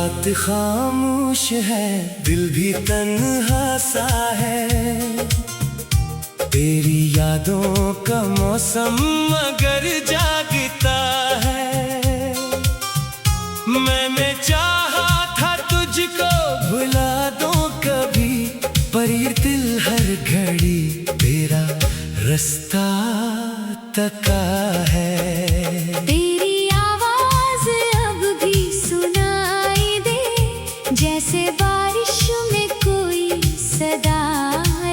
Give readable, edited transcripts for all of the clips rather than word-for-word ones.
रात खामोश है, दिल भी तन्हा सा है। तेरी यादों का मौसम मगर जागता है। मैंने चाहा था तुझको भुला दूं कभी, पर ये दिल हर घड़ी तेरा रास्ता तका है। तेरी आवाज अब भी सुनाई दे, जैसे बारिश में कोई सदा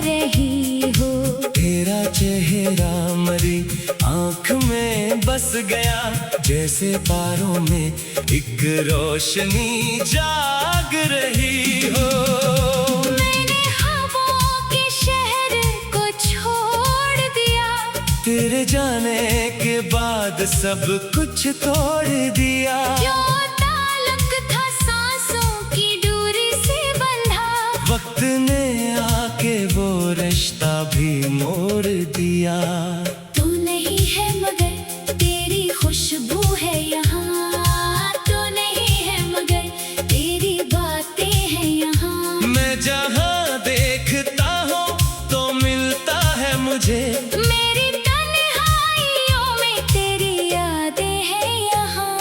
रही हो। तेरा चेहरा मरी आँख में बस गया, जैसे बारों में एक रोशनी जाग रही हो। मैंने हवाओं के शहर को छोड़ दिया, तेरे जाने के बाद सब कुछ तोड़ दिया। जो ताल्लुक था सांसों की डोरी से बंधा, वक्त ने आके वो रिश्ता भी मोड़ दिया। तू नहीं है मगर तेरी खुशबू है यहाँ, तू नहीं है मगर तेरी बातें हैं यहाँ। मैं जहाँ देखता हूँ तो मिलता है मुझे, मेरी तन्हाइयों में तेरी यादें हैं यहाँ।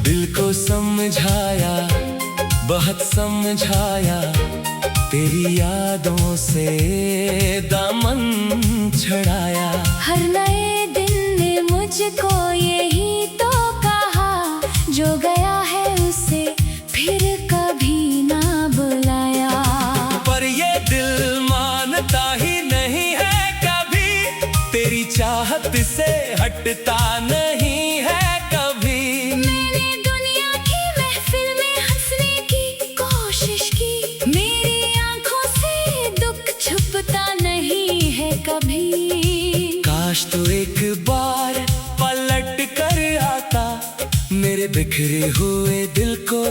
दिल को समझाया, बहुत समझाया, तेरी यादों से दामन छड़ाया। हर नए दिन ने मुझको यही तो कहा, जो गया है उसे फिर कभी ना बुलाया। पर ये दिल मानता ही नहीं है कभी, तेरी चाहत से हटता नहीं है कभी। मैंने दुनिया की महफिल में हंसने की कोशिश की, मेरी आंखों से दुख छुपता नहीं है कभी। काश तू एक बार पलट कर आता, मेरे बिखरे हुए दिल को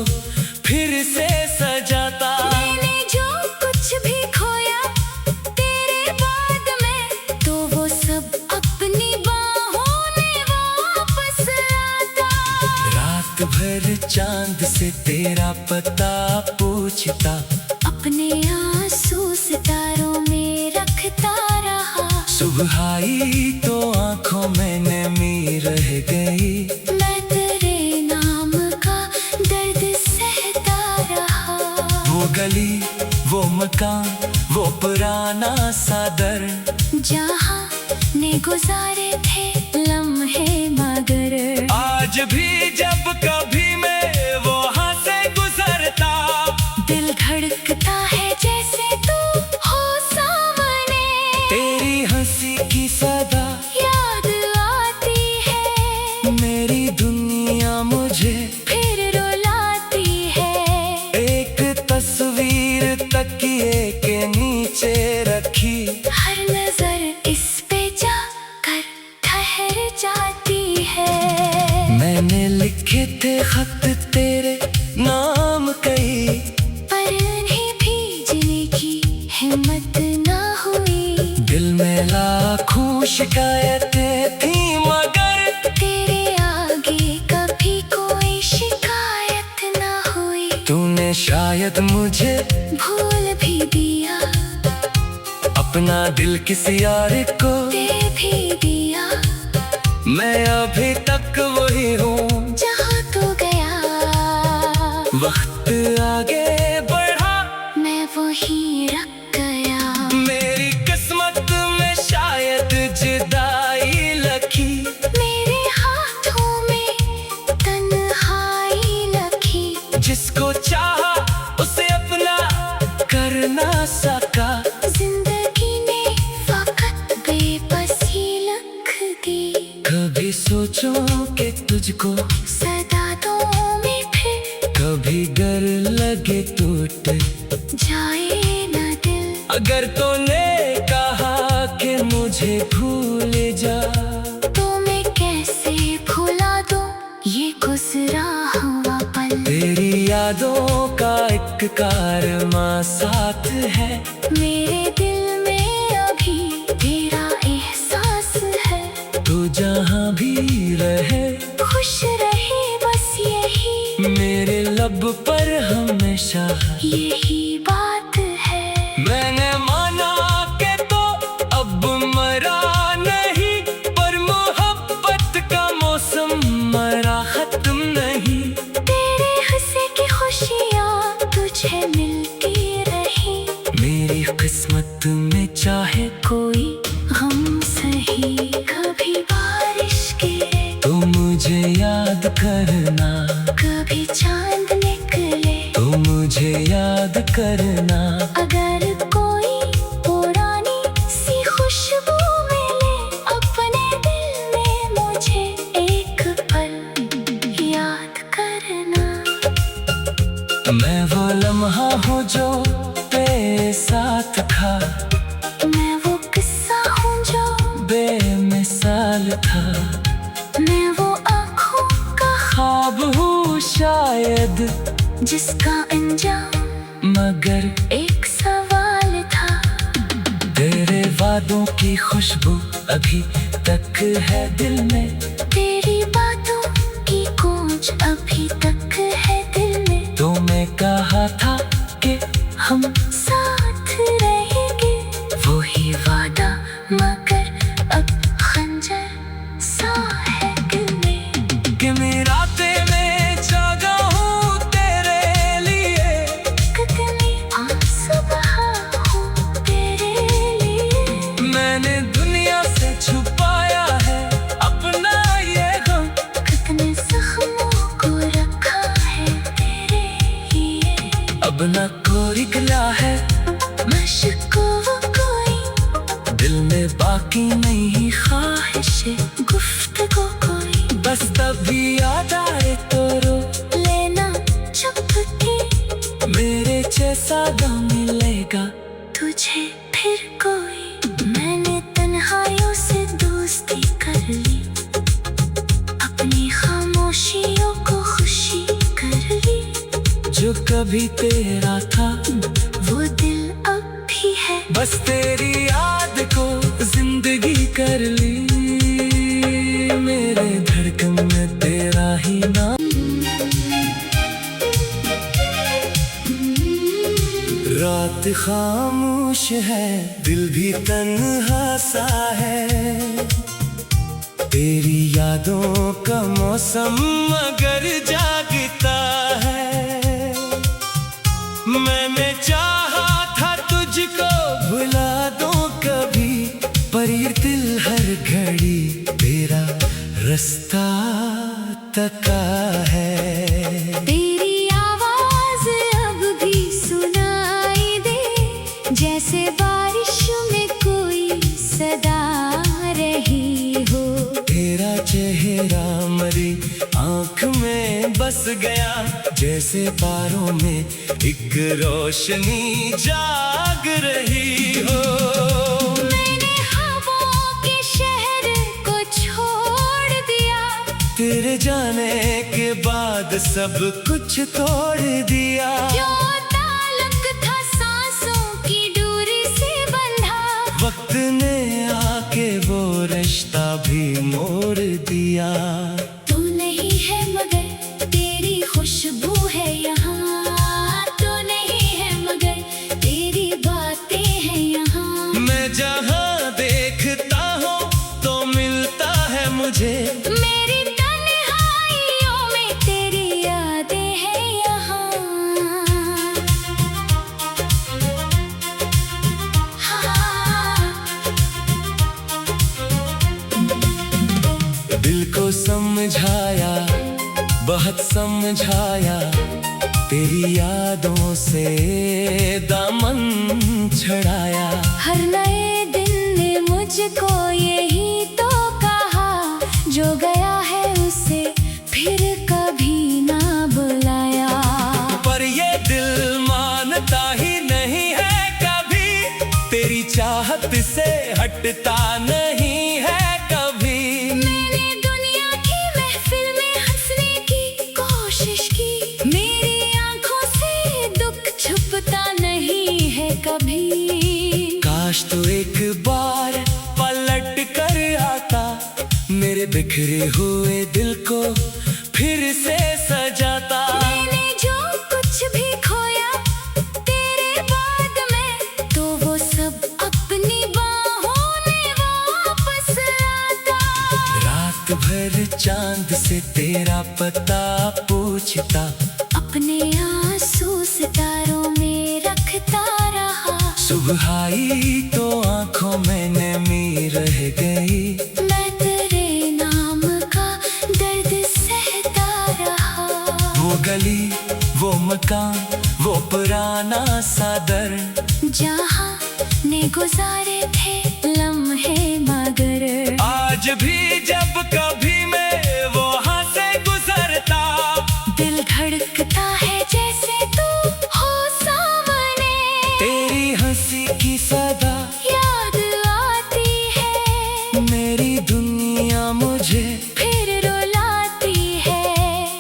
फिर से सजाता। मैंने जो कुछ भी खोया तेरे बाद में, तो वो सब अपनी बाहों में वापस आता। रात भर चांद से तेरा पता पूछता, अपने आंसू सितारों में रखता रहा। सुबह आई तो आंखों में नमी रह गई। मैं तेरे नाम का दर्द सहता रहा। वो गली, वो मकान, वो पुराना सा दर, जहाँ ने गुजारे थे लम्हे मगर, आज भी जब कभी मैं वहाँ से गुजरता, दिल धड़कता है जैसे तू हो सामने। तेरी हंसी की सदा याद आती है, मेरी दुनिया मुझे फिर रुलाती है। एक तस्वीर तकिए के नीचे रखी, हर नजर इस पे जाकर ठहर जाती है। मैंने लिखे थे खत तेरे नाम कई, पर उन्हें भीजने की हिम्मत ना हुई। दिल में लाखों शिकायतें थी मगर तेरे आगे कभी कोई शिकायत ना हुई। तूने शायद मुझे भूल भी दिया, अपना दिल किसी और को दे भी दिया। मैं अभी तक वही हूँ, जहाँ तू गया वक्त आगे बढ़ा, मैं वहीं रख गया। मेरी किस्मत में शायद जुदाई लखी, मेरे हाथों में तन्हाई लखी। जिसको चाहा उसे अपना कर ना सका। जिंदगी ने फकत बेबसी लिख दी। कभी सोचो कि तुझको सदा दूं मैं फिर, कभी डर लगे टूट जाए न दिल। अगर तूने कहा कि मुझे भूल जा, तो मैं कैसे भुला दूं ये गुजरा हुआ पल। तेरी यादों का एक कारवां साथ है, मेरे दिल में अभी कभी रहे, खुश रहे बस यही, मेरे लब पर हमेशा यही बात है। मैंने माना के तो अब मरा नहीं, पर मोहब्बत का मौसम मरा खत्म नहीं। तेरे हंसे की खुशियाँ तुझे मिलती रही, मेरी किस्मत में चाहे कोई गम सही। कभी बारिश गिरे तो मुझे याद करना, कभी चांद निकले तो मुझे याद करना। अगर कोई पुरानी सी खुशबू मिले अपने दिल में, मुझे एक पल याद करना। मैं वो लम्हा हूँ जो तेरे साथ था, मैं वो किस्सा हूँ जो बेमिसाल था। मैं वो आँखों का ख्वाब हूँ शायद, जिसका अंजाम मगर एक सवाल था। तेरे वादों की खुशबू अभी तक है दिल में, तेरी बातों की गूंज अभी तक है दिल में। तो मैं कहा था कि हम साथ रहेंगे, वही वादा मगर अब खंजर सा है दिल में। कि मेरा में जागा हूँ तेरे लिए, कितनी आंसू बहा हूँ तेरे लिए। मैंने दुनिया से छुपाया है अपना ये गम, कितने जख्मों को रखा है तेरे लिए। अब न कोई गिला है मशको वो कोई, दिल में बाकी नहीं ख्वाहिशे गुफ्तगू कोई। बस तभी याद आए तो रो लेना चुपके, मेरे जैसा गम मिलेगा तुझे फिर कोई। मैंने तन्हाइयों से दोस्ती कर ली, अपनी खामोशियों को खुशी कर ली। जो कभी तेरा था वो दिल अब भी है, बस तेरी याद को जिंदगी कर ली। मेरे धड़कन में तेरा ही नाम, रात खामोश है दिल भी तन्हा सा है, तेरी यादों का मौसम मगर जागता है। मैंने चाहा था तुझको भुला दूं कभी, पर ये दिल हर घड़ी तेरा रास्ता तका है। तेरी आवाज अब भी सुनाई दे, जैसे बारिश में कोई सदा रही हो। तेरा चेहरा मरी आँख में बस गया, जैसे बारों में एक रोशनी जाग रही हो। मैंने ख्वाबों के शहर को छोड़ दिया, तेरे जाने के बाद सब कुछ तोड़ दिया। जो ताल्लुक था सांसों की डोरी से बंधा, वक्त ने आके वो रिश्ता भी मोड़ दिया। तू नहीं है मगर तेरी खुशबू है यहाँ, तू नहीं है मगर तेरी बातें हैं यहाँ। मैं जहाँ देखता हूँ तो मिलता है मुझे, मेरी तन्हाइयों में तेरी यादें हैं यहाँ। दिल को समझाया बहुत समझाया, तेरी यादों से दामन छड़ाया। हर नए दिन ने मुझको यही तो कहा, जो गया है उसे फिर कभी ना बुलाया। पर ये दिल मानता ही नहीं है कभी, तेरी चाहत से हटता नहीं है कभी। मैंने दुनिया की महफिल में हंसने की कोशिश की, मेरी आंखों से दुख छुपता नहीं है कभी। काश तो एक बार पलट कर आता, मेरे बिखरे हुए दिल को फिर से सजाता। मैंने जो कुछ भी खोया तेरे बाद में, तो वो सब अपनी बाहों में वापस आता। रात भर चांद से तेरा पता पूछता, अपने आंसू सितारों में रखता रहा। सुबह आई तो आंखों में नमी रह गई। मैं तेरे नाम का दर्द सहता रहा। वो गली, वो मकान, वो पुराना सा दर, जहाँ ने गुजारे थे लम्हे मगर, आज भी जब कभी मैं वहाँ से गुजरता, दिल धड़कता है जैसे तू हो सामने। तेरी हंसी की सदा याद आती है, मेरी दुनिया मुझे फिर रुलाती है।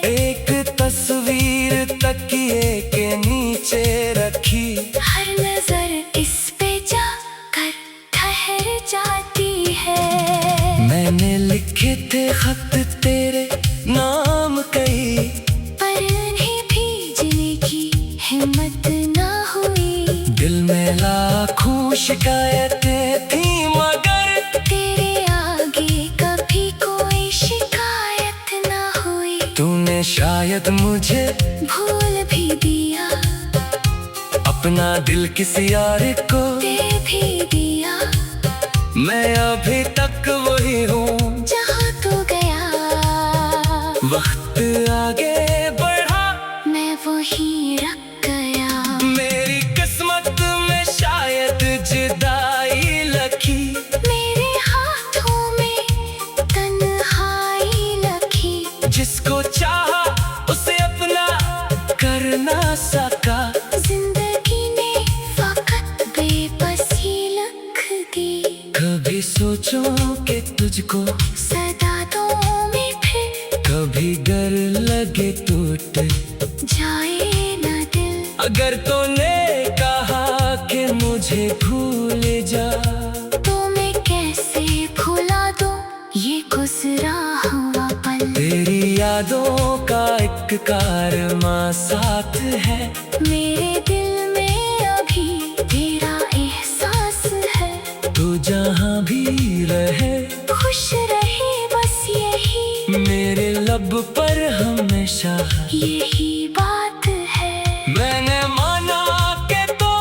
एक तस्वीर तकिए के नीचे रखी, हर नजर इस पे जाकर ठहर जाती है। मैंने लिखे थे खत तेरे नाम कई, पर उन्हें भीजने की हिम्मत ना हुई। दिल में लाखों शिकायतें थी मगर तेरे आगे कभी कोई शिकायत ना हुई। तूने शायद मुझे भूल भी दिया, अपना दिल किसी और को दे भी दिया। मैं अभी तक वही हूँ, जहाँ तू गया वक्त आगे बढ़ा, मैं वहीं रख गया। मेरी किस्मत में शायद जुदाई लखी, मेरे हाथों में तन्हाई लखी। जिसको चाहा उसे अपना कर ना सका। जिंदगी ने फकत बेबसी लख दी। कभी सोचो कि तुझको, सदा तो में फिर कभी डर लगे टूट जाए न दिल। अगर तूने कहा कि मुझे भूल जा, तो मैं कैसे भुला दूं ये गुजरा हुआ पल। तेरी यादों का एक कारवां साथ है, मेरे दिल में अभी तेरा एहसास है। तू जहाँ भी रहे खुश रहे बस यही, मेरे लब पर हमेशा यही बात है। मैंने माना कि तो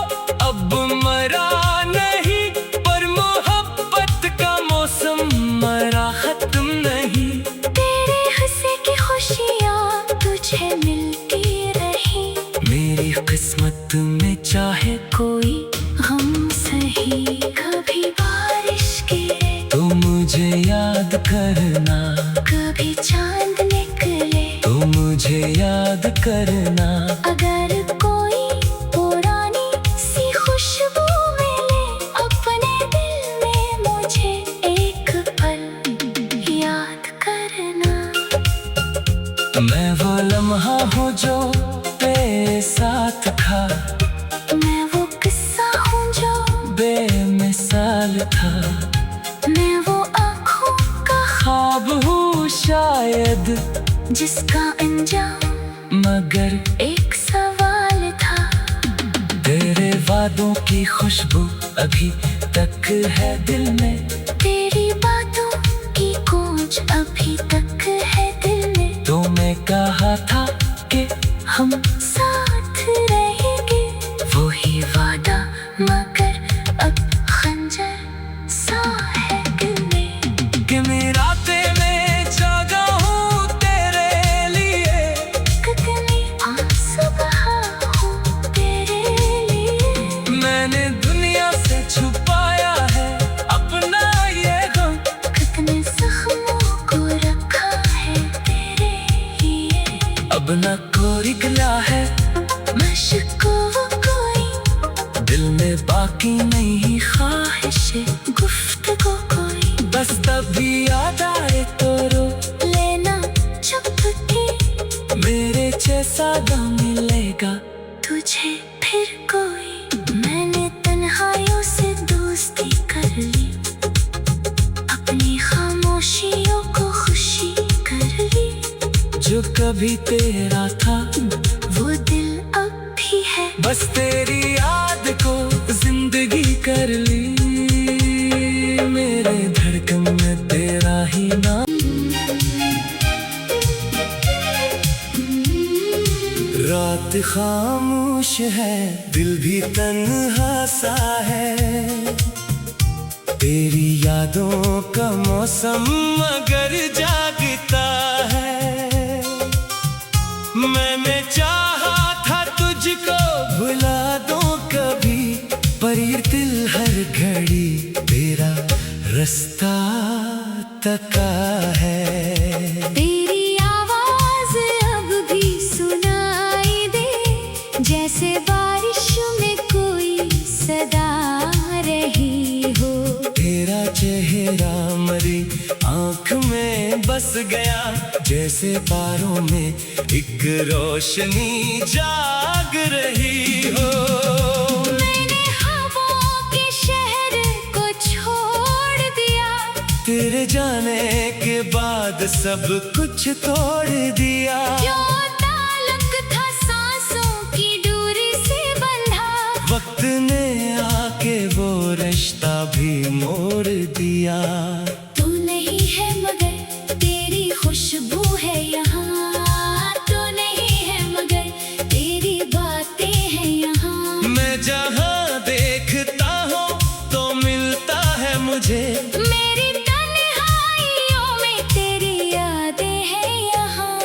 अब मरा नहीं, पर मोहब्बत का मौसम मरा खत्म नहीं। तेरे हंसे की खुशियाँ तुझे मिलती रही। मेरी किस्मत में चाहे कोई हम सही, कभी बारिश गिरे तो मुझे याद करना, कभी चांद निकले तो मुझे याद करना। अगर कोई पुरानी सी खुशबू मिले अपने दिल में, मुझे एक पल याद करना। मैं वो लम्हा हूँ जो तेरे साथ था, मैं वो किस्सा हूँ जो बेमिसाल था। मैं वो आँखों का ख्वाब हूँ शायद, जिसका अंजाम मगर एक सवाल था। तेरे वादों की खुशबू अभी तक है दिल में, तेरी बातों की गूंज अभी तक है दिल में। तो मैं कहा था कि हम साथ रहेंगे, वही वादा मगर अब खंजर सा है दिल में। कि मेरा में जागा हूँ तेरे लिए, कितनी आंसू बहा हूँ तेरे लिए। मैंने दुनिया से छुपाया है अपना ये गम, कितने जख्मों को रखा है तेरे लिए। अब न कोई गिला है मशको वो कोई, दिल में बाकी नहीं ख्वाहिशे गुफ्तगू कोई। बस तभी याद आए तो रो लेना चुपके, मेरे जैसा ना मिलेगा तुझे फिर कोई। मैंने तन्हाइयों से दोस्ती कर ली, अपनी खामोशियों को खुश जो कभी तेरा था वो दिल अब भी है। बस तेरी याद को जिंदगी कर ली, मेरे धड़कन में तेरा ही नाम। रात खामोश है, दिल भी तन्हा सा है, तेरी यादों का मौसम मगर जागता है। मैंने चाहा था तुझको भुला दूं कभी, पर ये दिल हर घड़ी तेरा रास्ता तका है। तेरी आवाज अब भी सुनाई दे, जैसे बारिश में कोई सदा रही हो। तेरा चेहरा मरी आँख में बस गया, जैसे बारों में एक रोशनी जाग रही हो। मैंने हवाओं के शहर को छोड़ दिया, तेरे जाने के बाद सब कुछ तोड़ दिया। जो ताल्लुक था सांसों की डोरी से बंधा, वक्त ने आके वो रिश्ता भी मोड़ दिया। तू नहीं है मगर तेरी खुशबू है यहाँ, तू नहीं है मगर तेरी बातें हैं यहाँ। मैं जहाँ देखता हूँ तो मिलता है मुझे, मेरी तन्हाइयों में तेरी यादें हैं यहाँ।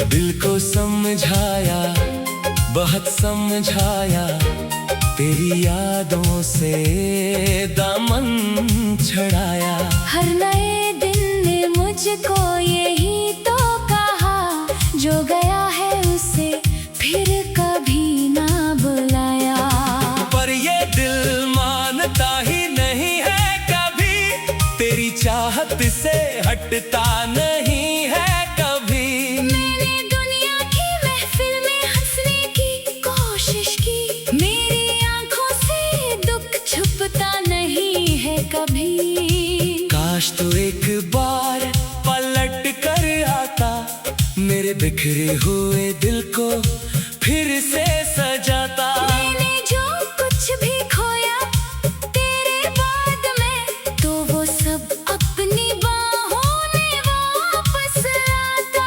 दिल को समझाया, बहुत समझाया, तेरी यादों से दामन छड़ाया। हर नए दिन ने मुझको यही तो कहा, जो गया है उसे फिर कभी ना बुलाया। पर ये दिल मानता ही नहीं है कभी, तेरी चाहत से हटता नहीं है कभी। मैंने दुनिया की महफिल में हंसने की कोशिश की, मेरी आंखों से दुख छुपता नहीं है कभी। काश तू एक बार पलट कर आता, मेरे बिखरे हुए दिल को फिर से सजाता। मैंने जो कुछ भी खोया तेरे बाद में, तो वो सब अपनी बाहों में वापस आता।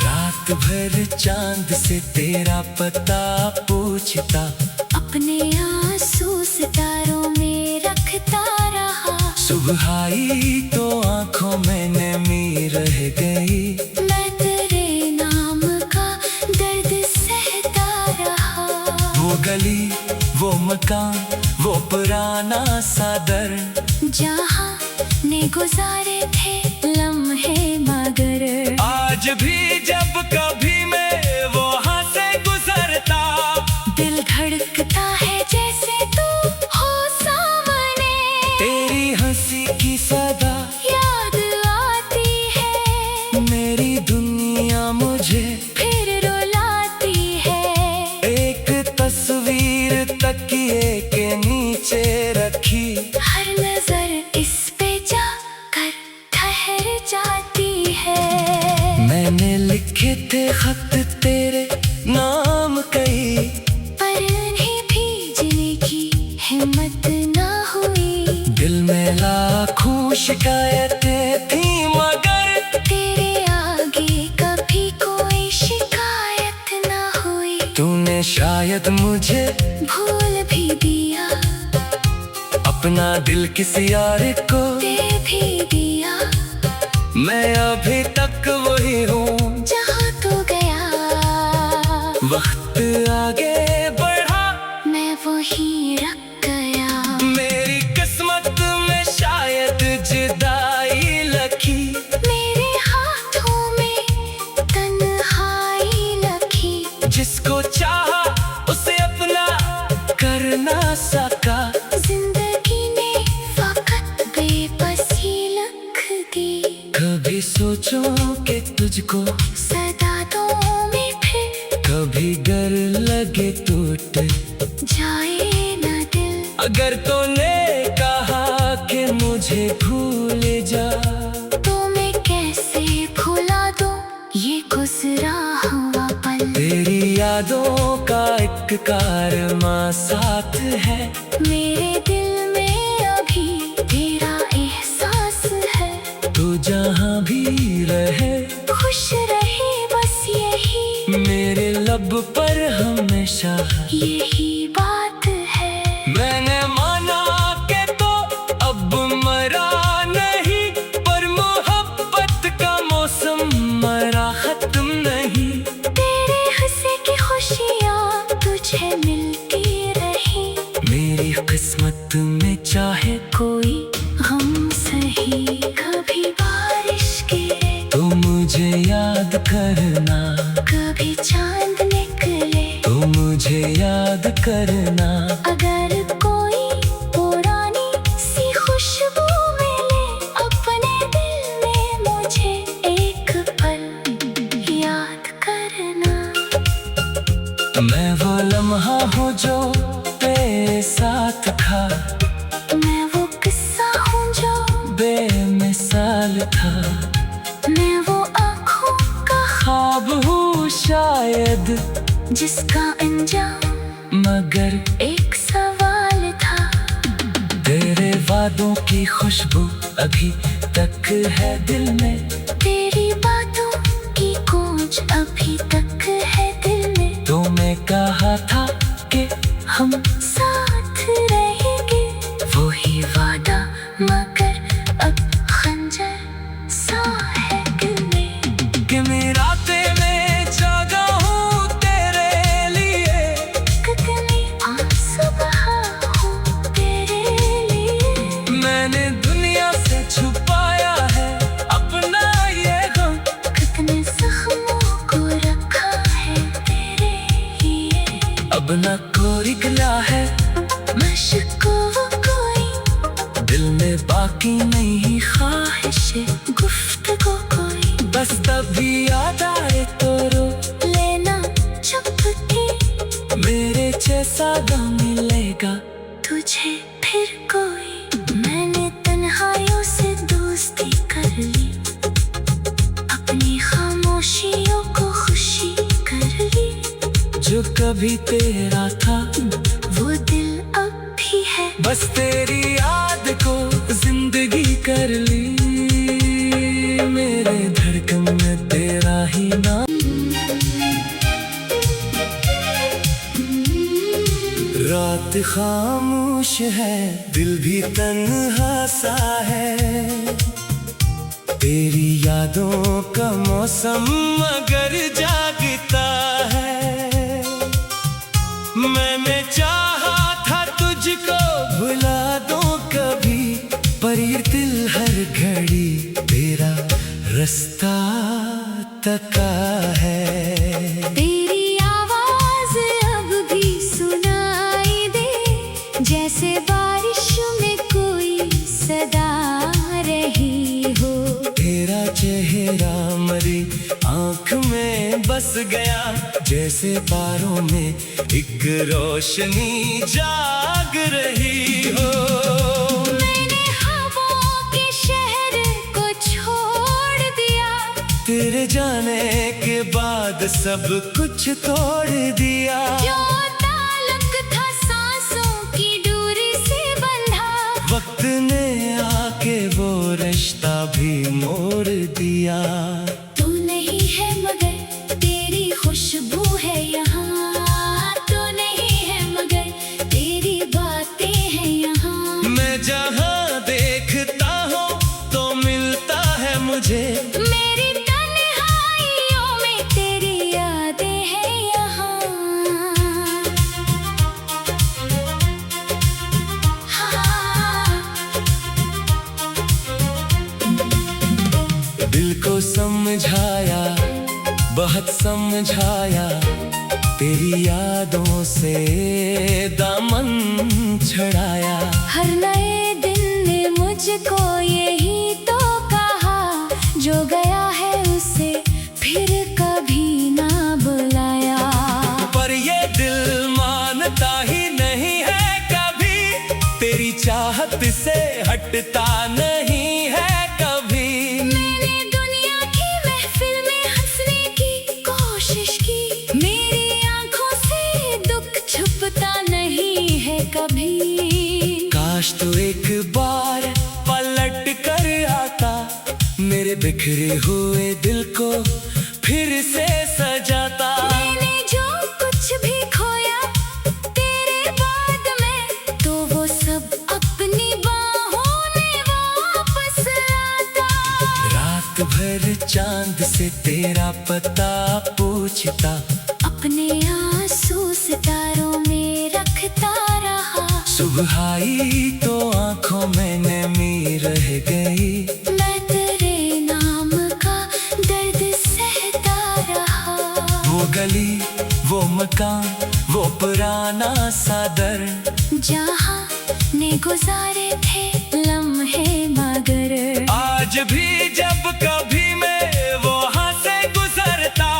रात भर चांद से तेरा पता पूछता, अपने आंसू सितारों में रखता रहा। सुबह आई तो आंखों में नमी रह गई, मैं तेरे नाम का दर्द सहता रहा। वो गली, वो मकान, वो पुराना सा दर, जहाँ ने गुजारे थे लम्हे मगर, आज भी जब कभी मैं वहाँ से गुजरता, दिल धड़कता है जैसे तू हो सामने। तेरी हंसी की सदा याद आती है, मेरी दुनिया मुझे फिर रुलाती है। एक तस्वीर तकिए के नीचे रखी, हर नजर इस पे जाकर ठहर जाती है। मैंने लिखे थे खत तेरे नाम कई, पर उन्हें भेजने की हिम्मत ना हुई। दिल में लाखों शिकायतें थी मगर तेरे आगे कभी कोई शिकायत ना हुई। तूने शायद मुझे भूल भी दिया, अपना दिल किसी और को दे भी दिया। मैं अभी तक वही हूँ, जहाँ तू गया वक्त आगे बढ़ा, मैं वहीं रख गया। मेरी किस्मत में शायद जुदाई लखी, मेरे हाथों में तन्हाई लखी। जिसको चाहा उसे अपना कर ना सका। जिंदगी ने फकत बेबसी लख दी। कभी सोचूं कि तुझको सदा दूं मैं फिर, कभी गर लगे टूट जाए न मुझे भूल जा। तो मैं कैसे भुला दूं ये गुजरा हुआ पल। तेरी यादों का एक कारवां साथ है, मेरे दिल में अभी तेरा एहसास है। तू जहाँ भी रहे खुश रहे बस यही, मेरे लब पर हमेशा यही बात है। मैंने माना के तो अब मरा नहीं, पर मोहब्बत का मौसम मरा खत्म नहीं। तेरे हंसे की खुशियाँ तुझे मिलती रही, मेरी किस्मत में चाहे कोई गम सही। कभी बारिश गिरे तो मुझे याद करना, कभी चांद निकले तो मुझे याद करना। अगर कोई पुरानी सी खुशबू मिले अपने दिल में, मुझे एक पल याद करना। मैं वो लम्हा हूँ जो तेरे साथ था, मैं वो किस्सा हूँ जो बेमिसाल था। मैं वो आँखों का ख्वाब हूँ शायद, जिसका अंजाम मगर एक सवाल था। तेरे वादों की खुशबू अभी तक है दिल में, तेरी बातों की गूंज अभी तक है दिल में। तो मैं कहा था कि हम साथ रहेंगे, वही वादा मगर अब खंजर सा है दिल में। कि मेरा में जागा हूँ तेरे लिए, कितनी सुबह हूँ तेरे लिए। मैंने दुनिया से छुपाया है अपना ये गम, कितने जख्मों को रखा है तेरे लिए। अब न कोई गिला है मशको वो कोई, दिल में बाकी नहीं ख्वाहिशे गुफ्तगू कोई। बस तभी याद आए तो रो लेना चुपके, मेरे जैसा गम मिलेगा तुझे फिर कोई। मैंने तन्हाइयों से दोस्ती कर ली, अपनी खामोशियों को खुशी कर ली। जो कभी तेरा था वो दिल अब भी है, बस तेरी याद को जिंदगी कर ली। मेरे धड़कन में तेरा ही नाम, रात खामोश है दिल भी तन्हा सा है। तेरी यादों का मौसम मगर जागता है। मैंने चाहा था तुझको भुला दूं कभी, पर ये दिल हर घड़ी तेरा रास्ता तका है। तेरी आवाज अब भी सुनाई दे, जैसे बारिश में कोई सदा रही हो। तेरा चेहरा मरी आँख में बस गया, जैसे बारों में एक रोशनी जाग रही हो। मैंने ख्वाबों के शहर को छोड़ दिया, तेरे जाने के बाद सब कुछ तोड़ दिया। जो ताल्लुक था सांसों की डोरी से बंधा, वक्त ने आके वो रिश्ता भी मोड़ दिया। तू नहीं है मगर तेरी खुशबू है यहाँ, तू नहीं है मगर तेरी बातें हैं यहाँ। मैं जहाँ देखता हूँ तो मिलता है मुझे, मेरी तन्हाइयों में तेरी यादें हैं यहाँ। दिल को समझाया बहुत समझाया, तेरी यादों से दामन छड़ाया। हर नए दिन ने मुझको यही तो कहा, जो गया है उसे फिर कभी ना बुलाया। पर ये दिल मानता ही नहीं है कभी, तेरी चाहत से हटता नहीं। कर आता, मेरे बिखरे हुए दिल को फिर से सजाता। मैंने जो कुछ भी खोया तेरे बाद में, तो वो सब अपनी बाहों में वापस आता। रात भर चांद से तेरा पता पूछता, अपने आंसू सितारों में रखता रहा। सुबह आई तो आंखों में नमी रह गई, मैं तेरे नाम का दर्द सहता रहा। वो गली, वो मकान, वो पुराना सा दर, जहाँ ने गुजारे थे लम्हे मगर, आज भी जब कभी मैं वहाँ से गुजरता,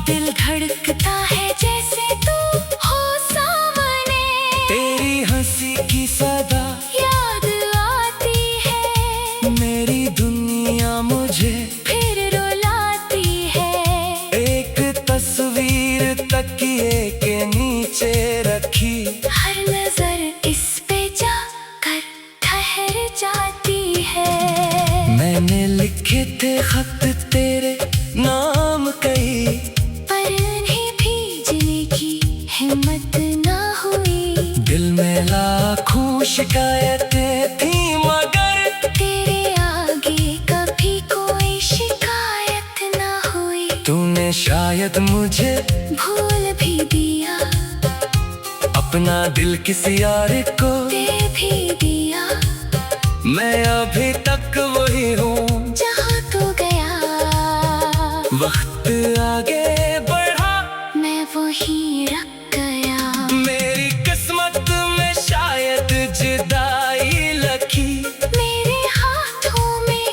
दिल धड़कता है जैसे तू हो सामने। तेरी हंसी की सदा याद आती है, मेरी दुनिया मुझे फिर रुलाती है। एक तस्वीर तकिए के नीचे रखी, हर नजर इस पे जाकर ठहर जाती है। मैंने लिखे थे खत तेरे नाम कई, पर उन्हें भीजने की हिम्मत ना हुई। दिल में लाखों शिकायतें थी मगर तेरे आगे कभी कोई शिकायत ना हुई। तूने शायद मुझे भूल भी दिया, अपना दिल किसी और को दे भी दिया। मैं अभी तक वही हूँ, जहाँ तू गया वक्त आगे बढ़ा, मैं वहीं रख गया। मेरी किस्मत में शायद जुदाई लखी, मेरे हाथों में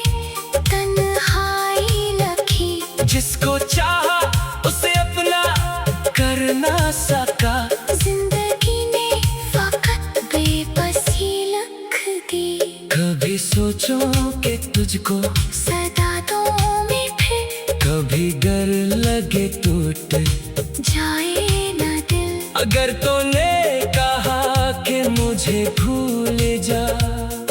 तन्हाई लखी। जिसको चाहा उसे अपना कर ना सका, जिंदगी ने फकत बेबसी लख दी। कभी सोचो कि तुझको, सदा तो में फिर कभी गर लगे टूट जाए न दिल। अगर तूने कहा कि मुझे भूल जा,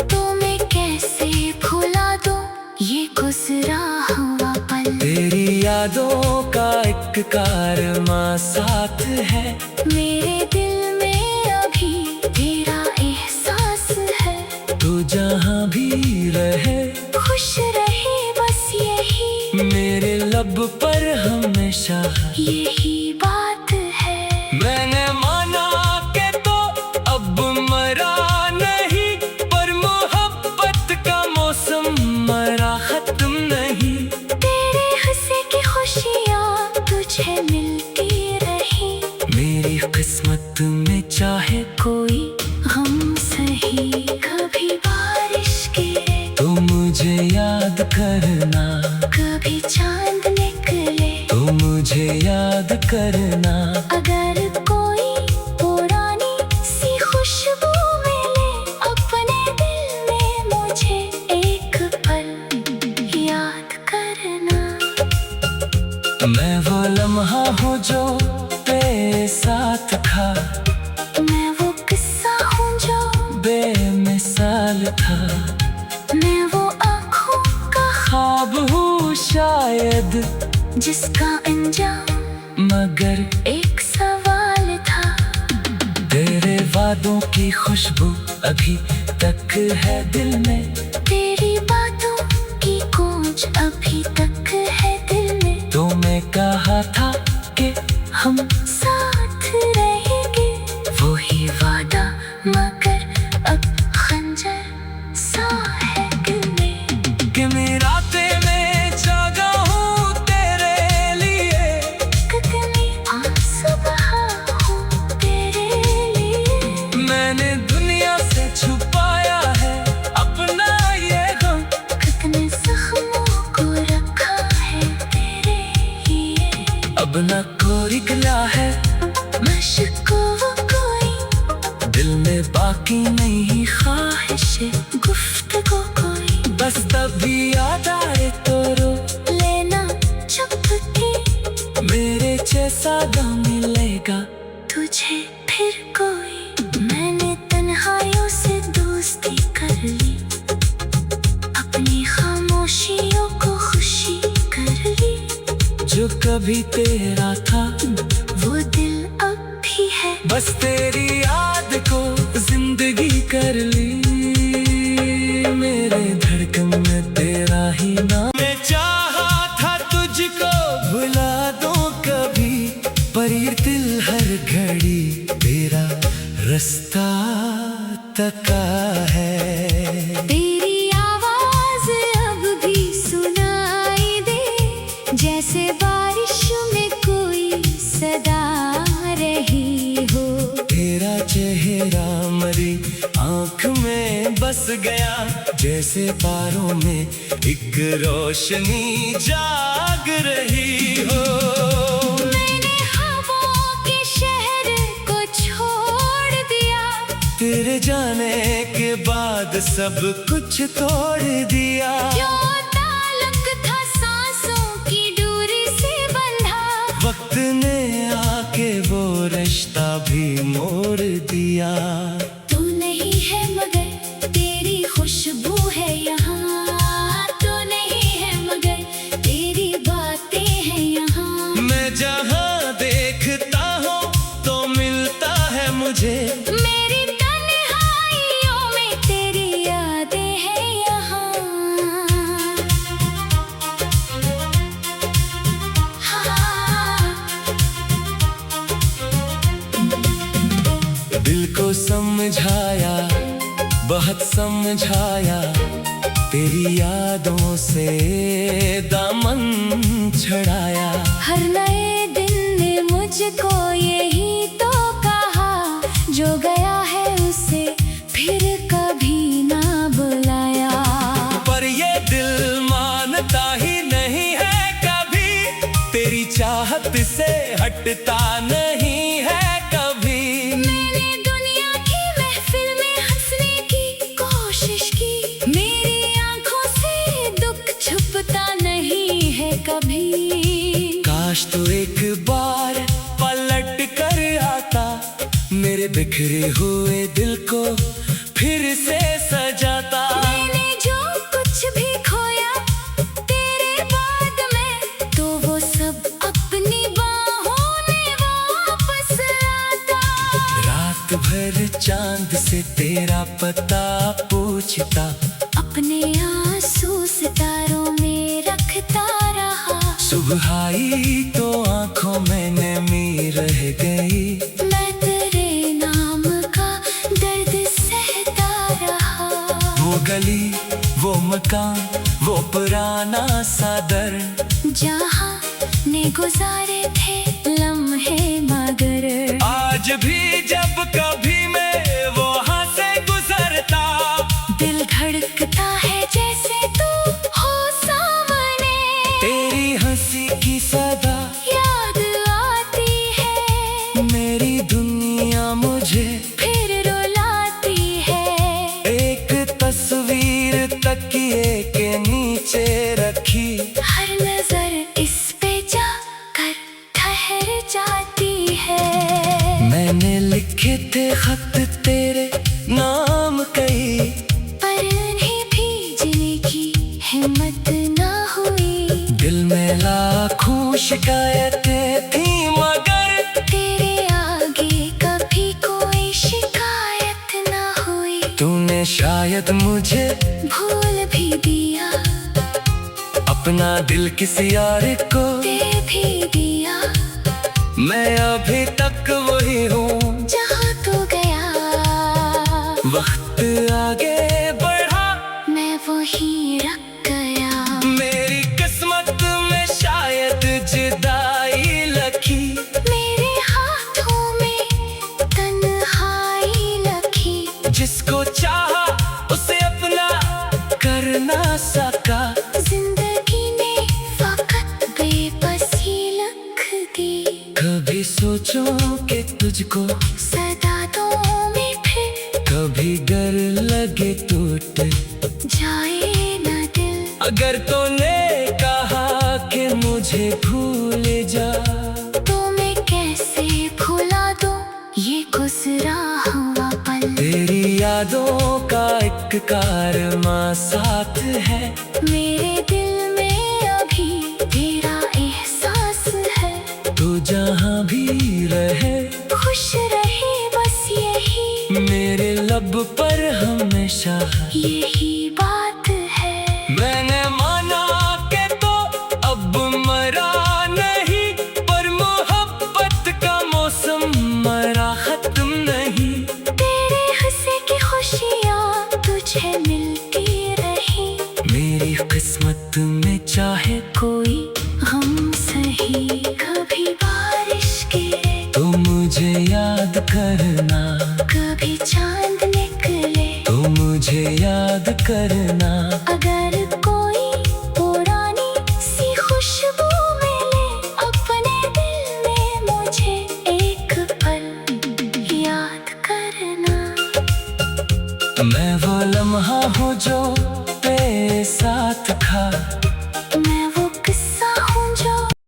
तो मैं कैसे भुला दूं ये गुजरा हुआ पल। तेरी यादों का एक कारवां साथ है, मेरे दिल में अभी तेरा एहसास है। तू जहाँ भी रहे खुश रहे बस यही, मेरे लब पर हमेशा यही बात है। मैंने माना कि तो अब मरा नहीं, पर मोहब्बत का मौसम मरा खत्म नहीं। तेरे हंसे की खुशियाँ तुझे मिलती रही, मेरी किस्मत में चाहे कोई गम सही। कभी बारिश गिरे तो मुझे याद करना, कभी चांद निकले तो मुझे याद करना। अगर कोई पुरानी सी खुशबू मिले अपने दिल में, मुझे एक पल याद करना। मैं वो लम्हा हूँ जो तेरे साथ था, मैं वो किस्सा हूँ जो बेमिसाल था। मैं वो आँखों का ख्वाब हूँ शायद, जिसका अंजाम मगर एक सवाल था। तेरे वादों की खुशबू अभी तक है दिल में, तेरी बातों की गूंज अभी तक है दिल में। तो मैं कहा था कि हम साथ रहेंगे, वही वादा मगर अब खंजर सा है दिल में। कि मेरा में जागा हूँ तेरे लिए, कितनी आंसू बहा हूँ तेरे लिए। मैंने दुनिया से छुपाया है अपना ये गम, कितने जख्मों को रखा है तेरे लिए। अब न कोई गिला है मशको वो कोई, दिल में बाकी नहीं ख्वाहिश गुफ्तगू कोई। बस तभी याद आए तो रो लेना चुपके, मेरे जैसा गम मिलेगा तुझे फिर कोई। मैंने तन्हाइयों से दोस्ती कर ली, अपने कभी तेरा था, वो दिल अब भी है। बस तेरी याद को जिंदगी कर ली, मेरे धड़कन में तेरा ही नाम। मैं चाहा था तुझको भुला दूं कभी, पर ये दिल हर घड़ी तेरा रास्ता तका है। तेरी आवाज अब भी सुनाई दे, जैसे बारिश में कोई सदा रही हो। तेरा चेहरा मरी आँख में बस गया, जैसे पारों में एक रोशनी जाग रही हो। मैंने हवाओं के शहर को छोड़ दिया, तेरे जाने के बाद सब कुछ तोड़ दिया। जो ताल्लुक था सांसों की डोरी से बंधा, वक्त ने आके वो रिश्ता भी मोड़ दिया। तू नहीं है मगर तेरी खुशबू है यहाँ, तू नहीं है मगर तेरी बातें हैं यहाँ। मैं जहाँ देखता हूँ तो मिलता है मुझे, मेरी तन्हाइयों में तेरी यादें हैं यहाँ। हाँ। दिल को समझाया, बहुत समझाया, तेरी यादों से दामन छड़ाया। हर नए दिन ने मुझको यही तो कहा, जो गया है उसे फिर कभी ना बुलाया। पर ये दिल मानता ही नहीं है कभी, तेरी चाहत से हटता नहीं है कभी। मैंने दुनिया की महफिल में हंसने की कोशिश की, मेरी आंखों से दुख छुपता नहीं है कभी। काश तू एक बार पलट कर आता, मेरे बिखरे हुए दिल को फिर से सजाता। मैंने जो कुछ भी खोया तेरे बाद में, तो वो सब अपनी बाहों में वापस आता। रात भर चांद से तेरा पता पूछता, अपने आंसू सितारों में रखता रहा। सुबह आई तो आंखों में नमी रह गई। मैं तेरे नाम का दर्द सहता रहा। वो गली, वो मकान, वो पुराना सा दर, जहाँ ने गुजारे थे लम्हे मगर, आज भी जब कभी मैं वहाँ से गुजरता, दिल धड़कता है जैसे तू हो सामने। तेरी हंसी की सदा याद आती है, मेरी दुनिया मुझे फिर रुलाती है। एक तस्वीर तकिए के नीचे रखी, हर नजर इस पे जाकर ठहर जाती है। मैंने लिखे थे खत तेरे नाम कई, पर उन्हें भीजने की हिम्मत ना हुई। दिल में लाखों शिकायतें थी मगर तेरे आगे कभी कोई शिकायत ना हुई। तूने शायद मुझे भूल भी दिया, अपना दिल किसी और को दे भी दिया। मैं अभी तक वही हूँ, जहाँ तू गया वक्त आगे बढ़ा, मैं वहीं रख गया। मेरी किस्मत में शायद जुदाई लखी, मेरे हाथों में तन्हाई लखी। जिसको चाहा उसे अपना कर ना सका। जिंदगी ने फकत बेबसी लिख दी। कभी सोचो कि तुझको सदा तो में फिर कभी डर लगे टूट जाए ना दिल। अगर तूने कहा कि मुझे भूल जा, तो मैं कैसे भुला दूं ये गुजरा हुआ पल। तेरी यादों का एक कारवां साथ है, मेरे दिल में अभी तेरा एहसास लब पर हमेशा यही बात है। मैंने माना के तो अब मरा नहीं, पर मोहब्बत का मौसम मरा खत्म नहीं। तेरे हंसे की खुशियाँ तुझे मिलती रही, मेरी किस्मत में चाहे कोई हम सही। कभी बारिश गिरे तो मुझे याद करना, कभी चांद निकले तो मुझे याद करना। अगर कोई पुरानी सी खुशबू मिले अपने दिल में, मुझे एक पल याद करना। मैं वो लम्हा हूँ जो तेरे साथ था,